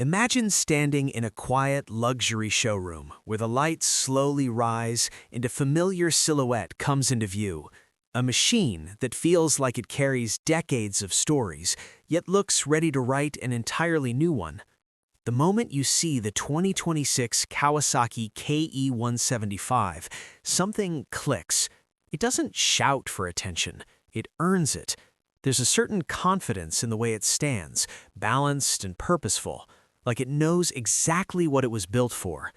Imagine standing in a quiet luxury showroom where the lights slowly rise and a familiar silhouette comes into view. A machine that feels like it carries decades of stories, yet looks ready to write an entirely new one. The moment you see the 2026 Kawasaki KE 175, something clicks. It doesn't shout for attention, it earns it. There's a certain confidence in the way it stands, balanced and purposeful, like it knows exactly what it was built for.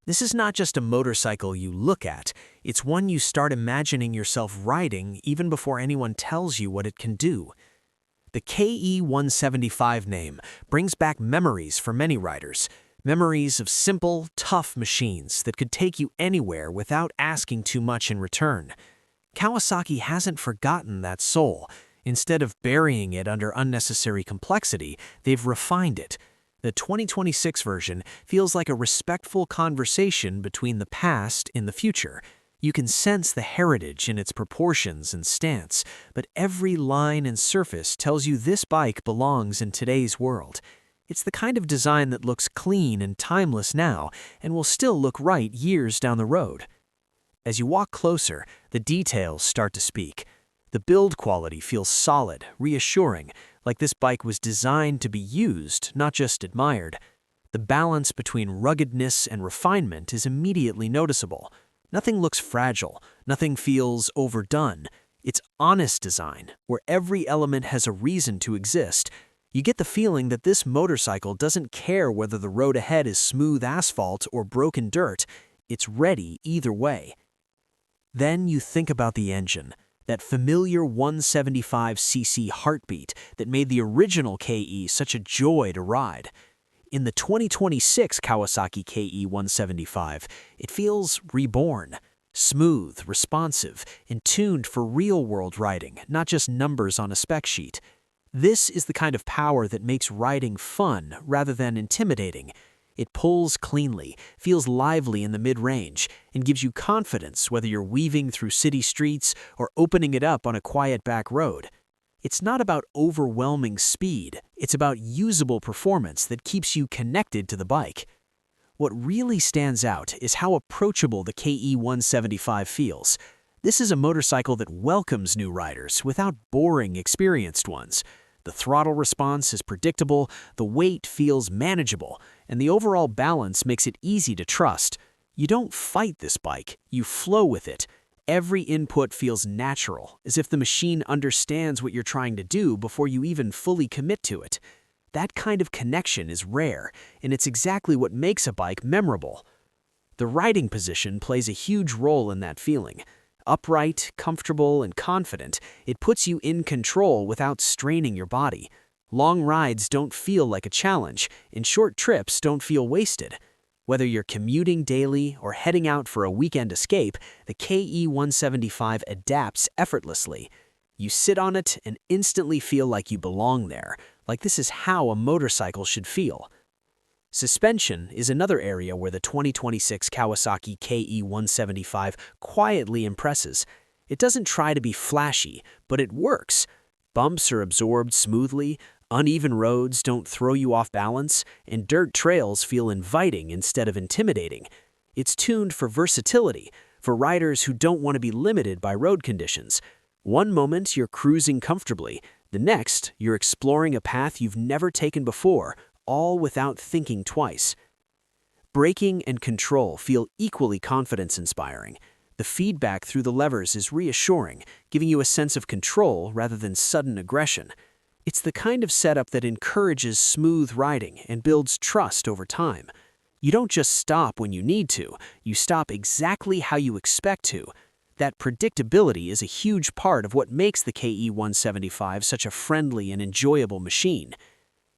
This is not just a motorcycle you look at, it's one you start imagining yourself riding even before anyone tells you what it can do. The KE 175 name brings back memories for many riders, memories of simple, tough machines that could take you anywhere without asking too much in return. Kawasaki hasn't forgotten that soul. Instead of burying it under unnecessary complexity, they've refined it. The 2026 version feels like a respectful conversation between the past and the future. You can sense the heritage in its proportions and stance, but every line and surface tells you this bike belongs in today's world. It's the kind of design that looks clean and timeless now and will still look right years down the road. As you walk closer, the details start to speak. The build quality feels solid, reassuring, like this bike was designed to be used, not just admired. The balance between ruggedness and refinement is immediately noticeable. Nothing looks fragile, nothing feels overdone. It's honest design, where every element has a reason to exist. You get the feeling that this motorcycle doesn't care whether the road ahead is smooth asphalt or broken dirt. It's ready either way. Then you think about the engine. That familiar 175cc heartbeat that made the original KE such a joy to ride. In the 2026 Kawasaki KE 175, it feels reborn, smooth, responsive, and tuned for real-world riding, not just numbers on a spec sheet. This is the kind of power that makes riding fun rather than intimidating. It pulls cleanly, feels lively in the mid-range, and gives you confidence whether you're weaving through city streets or opening it up on a quiet back road. It's not about overwhelming speed, it's about usable performance that keeps you connected to the bike. What really stands out is how approachable the KE 175 feels. This is a motorcycle that welcomes new riders without boring experienced ones. The throttle response is predictable, the weight feels manageable, and the overall balance makes it easy to trust. You don't fight this bike, you flow with it. Every input feels natural, as if the machine understands what you're trying to do before you even fully commit to it. That kind of connection is rare, and it's exactly what makes a bike memorable. The riding position plays a huge role in that feeling. Upright, comfortable, and confident, it puts you in control without straining your body. Long rides don't feel like a challenge, and short trips don't feel wasted. Whether you're commuting daily or heading out for a weekend escape, the KE 175 adapts effortlessly. You sit on it and instantly feel like you belong there, like this is how a motorcycle should feel. Suspension is another area where the 2026 Kawasaki KE 175 quietly impresses. It doesn't try to be flashy, but it works. Bumps are absorbed smoothly, uneven roads don't throw you off balance, and dirt trails feel inviting instead of intimidating. It's tuned for versatility, for riders who don't want to be limited by road conditions. One moment you're cruising comfortably, the next you're exploring a path you've never taken before, all without thinking twice. Braking and control feel equally confidence-inspiring. The feedback through the levers is reassuring, giving you a sense of control rather than sudden aggression. It's the kind of setup that encourages smooth riding and builds trust over time. You don't just stop when you need to, you stop exactly how you expect to. That predictability is a huge part of what makes the KE 175 such a friendly and enjoyable machine.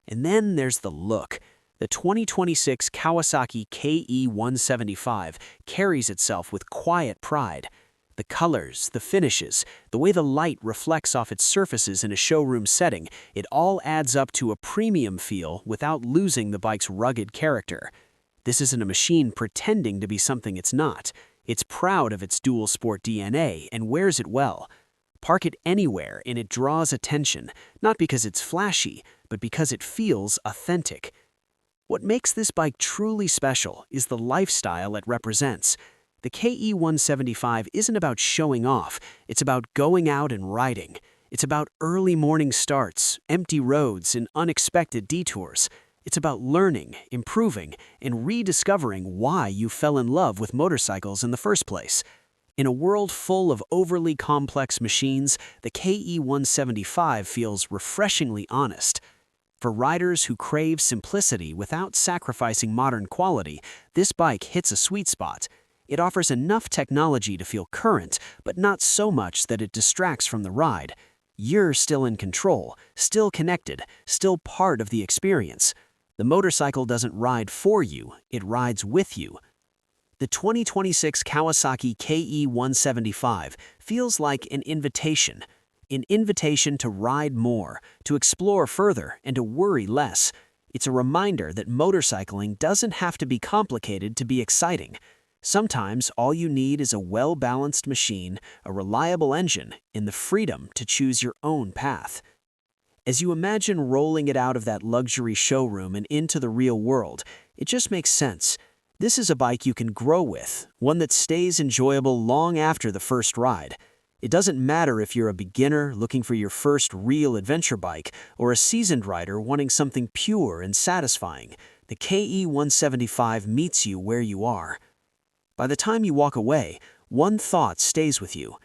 And then there's the look. The 2026 Kawasaki KE 175 carries itself with quiet pride. The colors, the finishes, the way the light reflects off its surfaces in a showroom setting, it all adds up to a premium feel without losing the bike's rugged character. This isn't a machine pretending to be something it's not. It's proud of its dual sport DNA and wears it well. Park it anywhere and it draws attention, not because it's flashy, but because it feels authentic. What makes this bike truly special is the lifestyle it represents. The KE175 isn't about showing off, it's about going out and riding. It's about early morning starts, empty roads, and unexpected detours. It's about learning, improving, and rediscovering why you fell in love with motorcycles in the first place. In a world full of overly complex machines, the KE175 feels refreshingly honest. For riders who crave simplicity without sacrificing modern quality, this bike hits a sweet spot. It offers enough technology to feel current, but not so much that it distracts from the ride. You're still in control, still connected, still part of the experience. The motorcycle doesn't ride for you, it rides with you. The 2026 Kawasaki KE175 feels like an invitation to ride more, to explore further, and to worry less. It's a reminder that motorcycling doesn't have to be complicated to be exciting. Sometimes all you need is a well-balanced machine, a reliable engine, and the freedom to choose your own path. As you imagine rolling it out of that luxury showroom and into the real world, it just makes sense. This is a bike you can grow with, one that stays enjoyable long after the first ride. It doesn't matter if you're a beginner looking for your first real adventure bike or a seasoned rider wanting something pure and satisfying. The KE175 meets you where you are. By the time you walk away, one thought stays with you.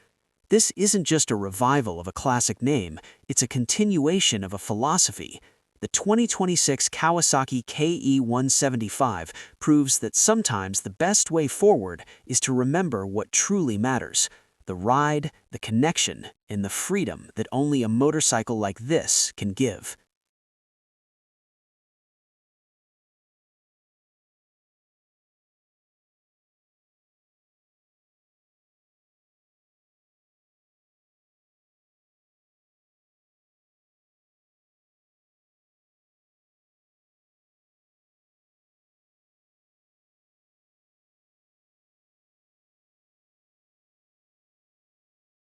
This isn't just a revival of a classic name, it's a continuation of a philosophy. The 2026 Kawasaki KE175 proves that sometimes the best way forward is to remember what truly matters: the ride, the connection, and the freedom that only a motorcycle like this can give.